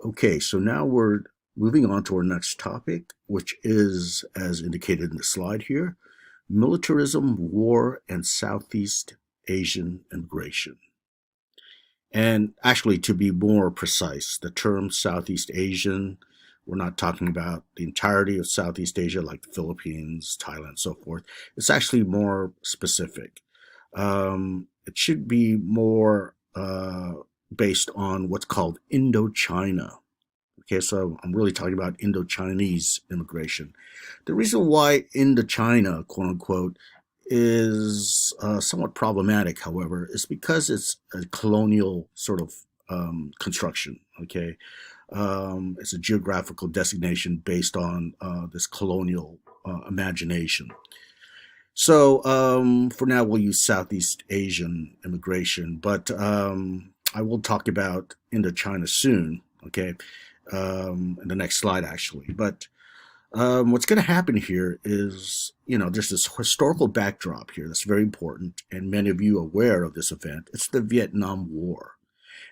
Okay, so now we're moving on to our next topic, which is, as indicated in the slide here, militarism, war, and Southeast Asian immigration. And actually, to be more precise, the term Southeast Asian, we're not talking about the entirety of Southeast Asia, like the Philippines, Thailand, so forth. It's actually more specific. It should be more based on what's called Indochina. Okay, so I'm really talking about Indochinese immigration. The reason why Indochina, quote unquote, is somewhat problematic, however, is because it's a colonial sort of construction. Okay, it's a geographical designation based on this colonial imagination. So for now, we'll use Southeast Asian immigration, but I will talk about Indochina soon. Okay, in the next slide actually. But what's going to happen here is, there's this historical backdrop here that's very important, and many of you are aware of this event. It's the Vietnam War.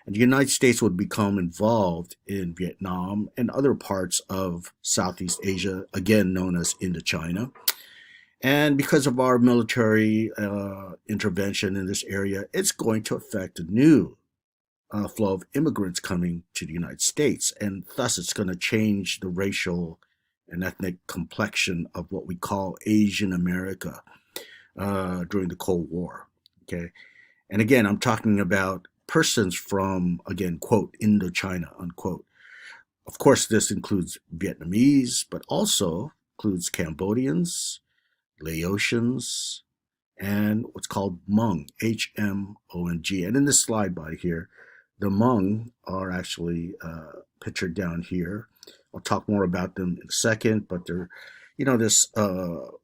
And the United States would become involved in Vietnam and other parts of Southeast Asia, again known as Indochina. And because of our military intervention in this area, it's going to affect a new flow of immigrants coming to the United States. And thus, it's going to change the racial and ethnic complexion of what we call Asian America during the Cold War. Okay. And again, I'm talking about persons from, again, quote, Indochina, unquote. Of course, this includes Vietnamese, but also includes Cambodians, Laotians, and what's called Hmong, Hmong. And in this slide by here, the Hmong are actually pictured down here. I'll talk more about them in a second, but they're, this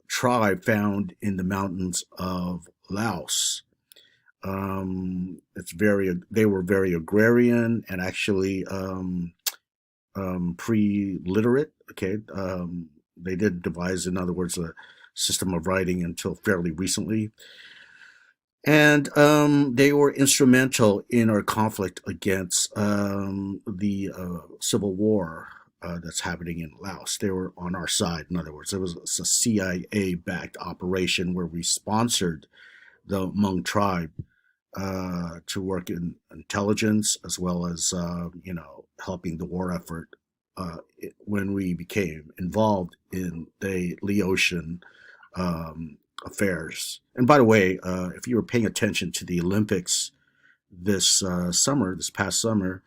tribe found in the mountains of Laos. They were very agrarian and actually pre-literate. Okay, they didn't devise, in other words, a system of writing until fairly recently. And they were instrumental in our conflict against the civil war that's happening in Laos. They were on our side. In other words, it's a CIA-backed operation where we sponsored the Hmong tribe to work in intelligence as well as, helping the war effort when we became involved in the Laotian affairs. And by the way, if you were paying attention to the Olympics this past summer,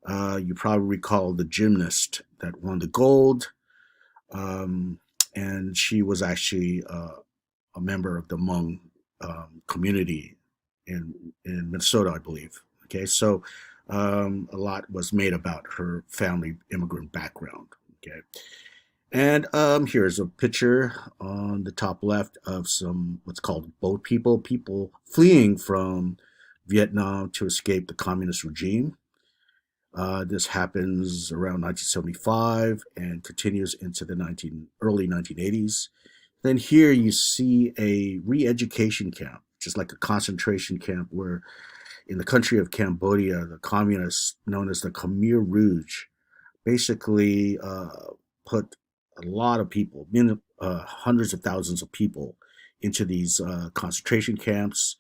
you probably recall the gymnast that won the gold, um, and she was actually a member of the Hmong community in Minnesota, I believe. Okay, so a lot was made about her family immigrant background. Okay, and here's a picture on the top left of some what's called boat people fleeing from Vietnam to escape the communist regime. This happens around 1975 and continues into the early 1980s. Then here you see a re-education camp, just like a concentration camp where in the country of Cambodia, the communists known as the Khmer Rouge basically put a lot of people, hundreds of thousands of people, into these concentration camps.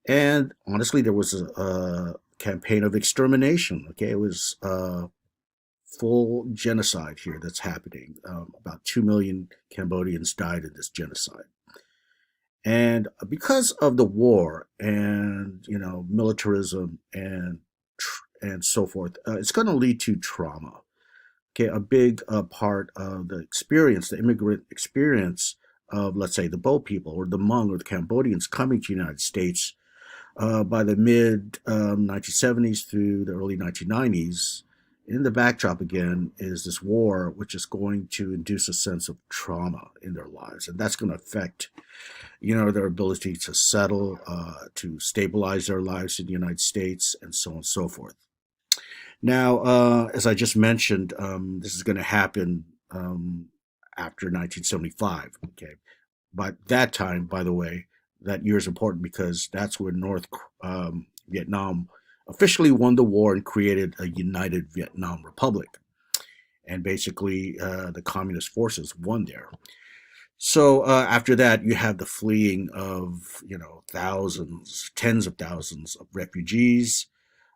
And honestly, there was a campaign of extermination. Okay, it was full genocide here that's happening. About 2 million Cambodians died in this genocide. And because of the war and militarism and so forth, it's going to lead to trauma. Okay, a big part of the experience, the immigrant experience of, let's say, the Bow people or the Hmong or the Cambodians coming to the United States by the mid 1970s through the early 1990s. In the backdrop again is this war, which is going to induce a sense of trauma in their lives, and that's going to affect, their ability to settle, to stabilize their lives in the United States, and so on and so forth. Now, as I just mentioned, this is going to happen after 1975. Okay, but that time, by the way, that year is important because that's when North Vietnam officially won the war and created a united Vietnam Republic. And basically, the communist forces won there. So after that, you have the fleeing of thousands, tens of thousands of refugees.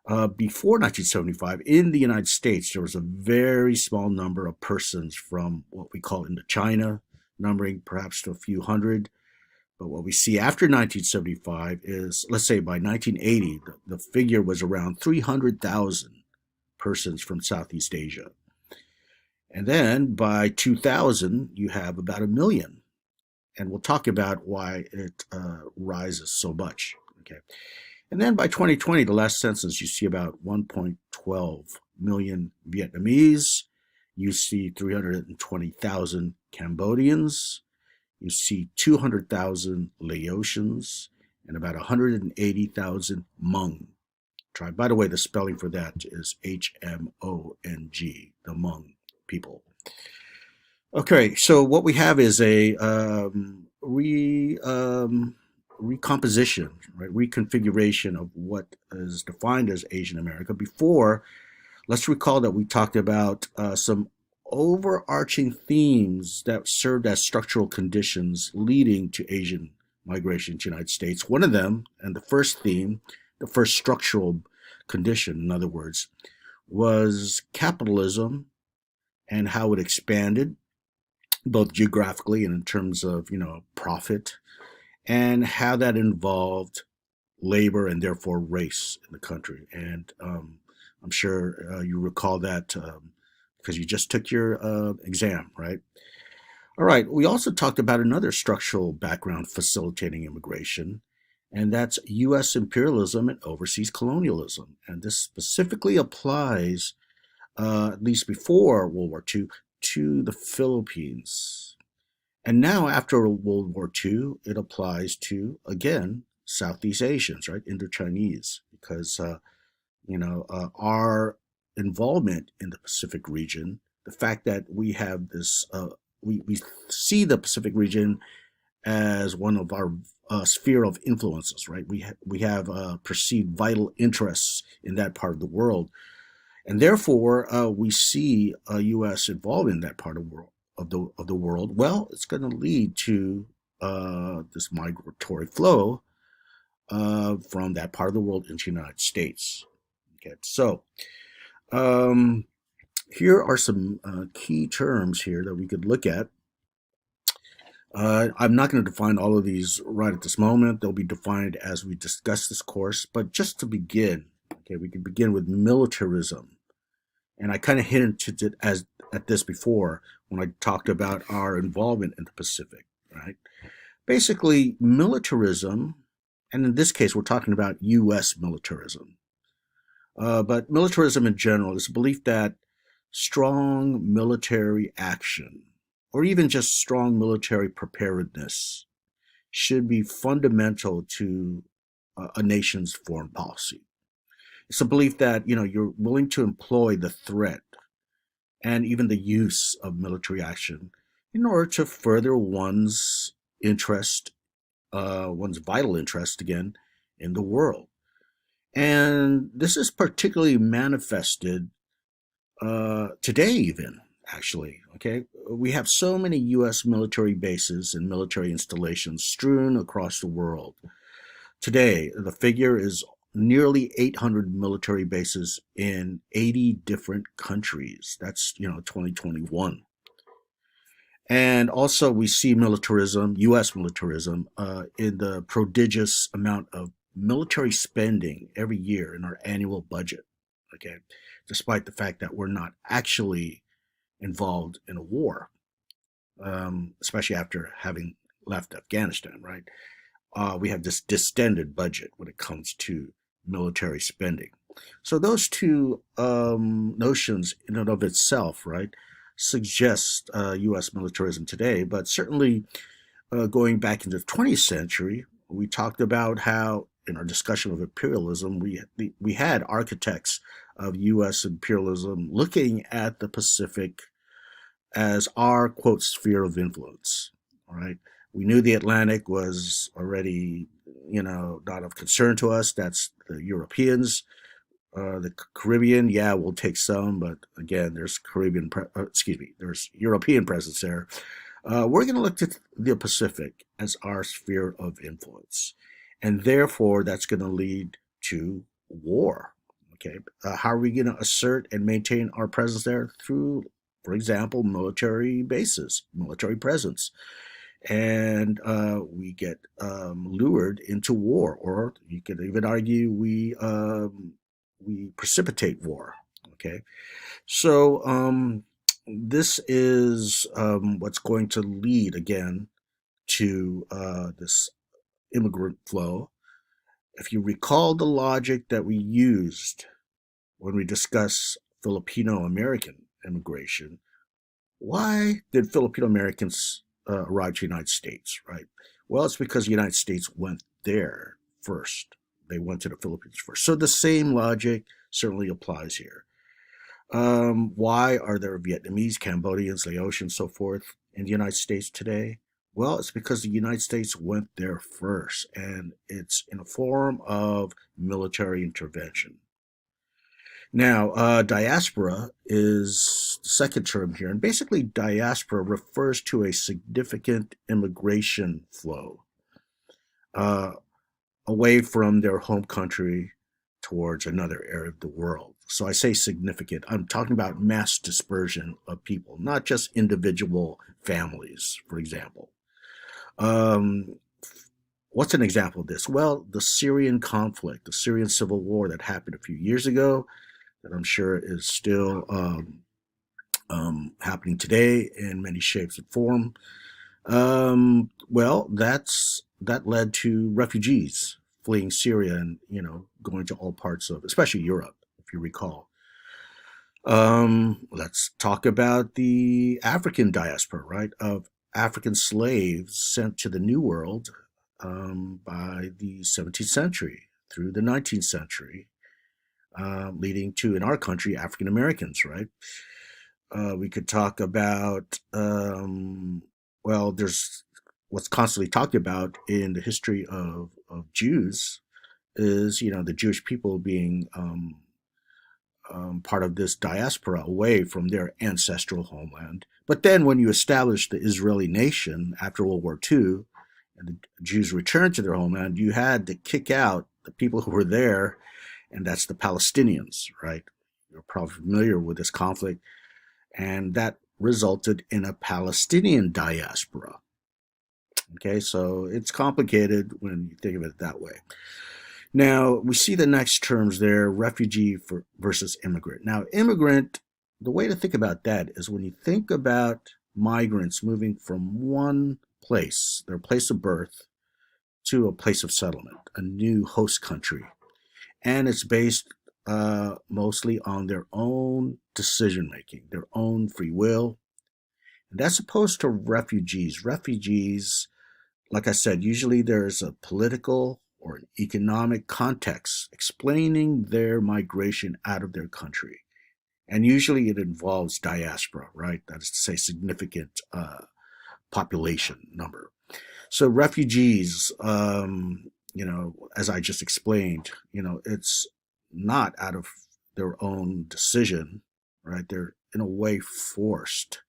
Before 1975, in the United States, there was a very small number of persons from what we call Indochina, numbering perhaps to a few hundred. But what we see after 1975 is, let's say by 1980, the figure was around 300,000 persons from Southeast Asia. And then by 2000, you have about a million. And we'll talk about why it rises so much. Okay. And then by 2020, the last census, you see about 1.12 million Vietnamese. You see 320,000 Cambodians. You see 200,000 Laotians and about 180,000 Hmong tribe. By the way, the spelling for that is Hmong, the Hmong people. Okay, so what we have is a recomposition, right, reconfiguration of what is defined as Asian America. Before, let's recall that we talked about some overarching themes that served as structural conditions leading to Asian migration to the United States. One of them, and the first theme, the first structural condition, in other words, was capitalism and how it expanded, both geographically and in terms of, profit, and how that involved labor and therefore race in the country. And I'm sure you recall that because you just took your exam, right? All right. We also talked about another structural background facilitating immigration, and that's U.S. imperialism and overseas colonialism. And this specifically applies, at least before World War II, to the Philippines. And now, after World War II, it applies to, again, Southeast Asians, right? Indochinese, because, our involvement in the Pacific region, the fact that we have this, we see the Pacific region as one of our sphere of influences, right? We have perceived vital interests in that part of the world, and therefore we see U.S. involved in that part of the world. Well, it's going to lead to this migratory flow from that part of the world into the United States. Okay, so um, here are some key terms here that we could look at. I'm not going to define all of these right at this moment. They'll be defined as we discuss this course. But just to begin, okay, we can begin with militarism. And I kind of hinted at this before when I talked about our involvement in the Pacific, right? Basically, militarism, and in this case, we're talking about U.S. militarism, but militarism in general is a belief that strong military action, or even just strong military preparedness, should be fundamental to a nation's foreign policy. It's a belief that you're willing to employ the threat and even the use of military action in order to further one's interest, one's vital interest again in the world. And this is particularly manifested today, even actually. Okay, we have so many U.S. military bases and military installations strewn across the world. Today, the figure is nearly 800 military bases in 80 different countries. That's 2021. And also, we see militarism, U.S. militarism, in the prodigious amount of military spending every year in our annual budget. Okay, despite the fact that we're not actually involved in a war, especially after having left Afghanistan, right? We have this distended budget when it comes to military spending. So those two notions in and of itself, right, suggest U.S. militarism today. But certainly going back into the 20th century, we talked about how in our discussion of imperialism, we had architects of U.S. imperialism looking at the Pacific as our, quote, sphere of influence, all right? We knew the Atlantic was already, not of concern to us. That's the Europeans. The Caribbean, yeah, we'll take some, but again, there's there's European presence there. We're going to look at the Pacific as our sphere of influence, and therefore that's going to lead to war. Okay, how are we going to assert and maintain our presence there? Through, for example, military bases, military presence, and we get lured into war, or you could even argue we precipitate war. Okay, so this is what's going to lead again to this immigrant flow. If you recall the logic that we used when we discuss Filipino American immigration, why did Filipino Americans arrive to the United States, right? Well, it's because the United States went there first. They went to the Philippines first. So the same logic certainly applies here. Why are there Vietnamese, Cambodians, Laotians, so forth in the United States today? Well, it's because the United States went there first, and it's in a form of military intervention. Now, diaspora is the second term here, and basically, diaspora refers to a significant immigration flow uh, away from their home country towards another area of the world. So I say significant. I'm talking about mass dispersion of people, not just individual families, for example. Um, what's an example of this? Well, the Syrian conflict, the Syrian civil war that happened a few years ago, that I'm sure is still happening today in many shapes and form. Well, that led to refugees fleeing Syria and going to all parts of, especially Europe, if you recall. Let's talk about the African diaspora, right? Of African slaves sent to the New World by the 17th century through the 19th century, leading to, in our country, African Americans, right? We could talk about, well, there's what's constantly talked about in the history of Jews is, the Jewish people being part of this diaspora away from their ancestral homeland. But then when you establish the Israeli nation after World War II and the Jews returned to their homeland, you had to kick out the people who were there, and that's the Palestinians, right? You're probably familiar with this conflict, and that resulted in a Palestinian diaspora. Okay, so it's complicated when you think of it that way. Now, we see the next terms there, refugee versus immigrant. Now, immigrant, the way to think about that is when you think about migrants moving from one place, their place of birth, to a place of settlement, a new host country. And it's based mostly on their own decision making, their own free will. And that's opposed to refugees. Refugees, like I said, usually there's a political or an economic context explaining their migration out of their country. And usually it involves diaspora, right? That is to say, significant population number. So refugees, as I just explained, it's not out of their own decision, right? They're in a way forced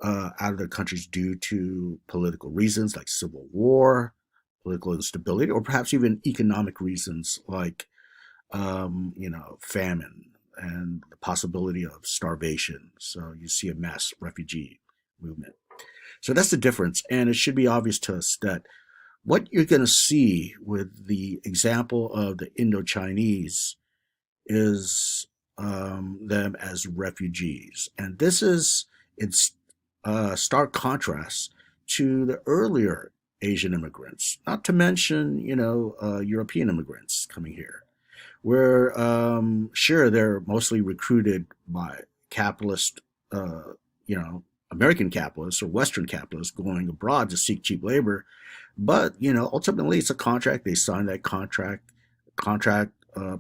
out of their countries due to political reasons like civil war, political instability, or perhaps even economic reasons like, famine and the possibility of starvation. So you see a mass refugee movement. So that's the difference. And it should be obvious to us that what you're going to see with the example of the Indochinese is them as refugees. And this is in stark contrast to the earlier Asian immigrants, not to mention, European immigrants coming here, where, sure, they're mostly recruited by capitalist, you know, American capitalists or Western capitalists going abroad to seek cheap labor. But, ultimately it's a contract. They sign that contract. Contract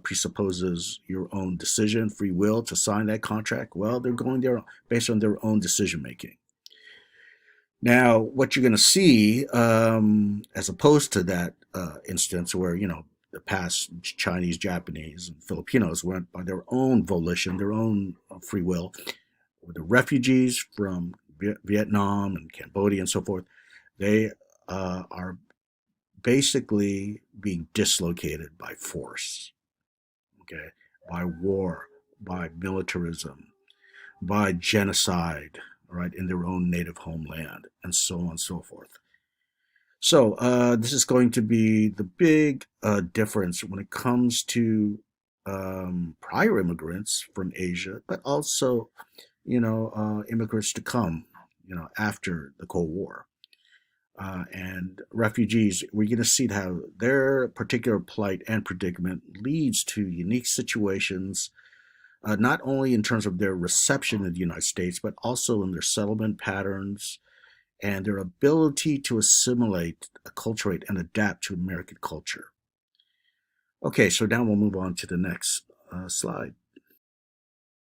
presupposes your own decision, free will to sign that contract. Well, they're going there based on their own decision making. Now, what you're going to see, as opposed to that instance where the past Chinese, Japanese, and Filipinos went by their own volition, their own free will. The refugees from Vietnam and Cambodia and so forth, they are basically being dislocated by force, okay, by war, by militarism, by genocide, right, in their own native homeland, and so on and so forth. So this is going to be the big difference when it comes to prior immigrants from Asia, but also, immigrants to come, after the Cold War. And refugees, we're going to see how their particular plight and predicament leads to unique situations, not only in terms of their reception in the United States, but also in their settlement patterns and their ability to assimilate, acculturate, and adapt to American culture. Okay, so now we'll move on to the next slide.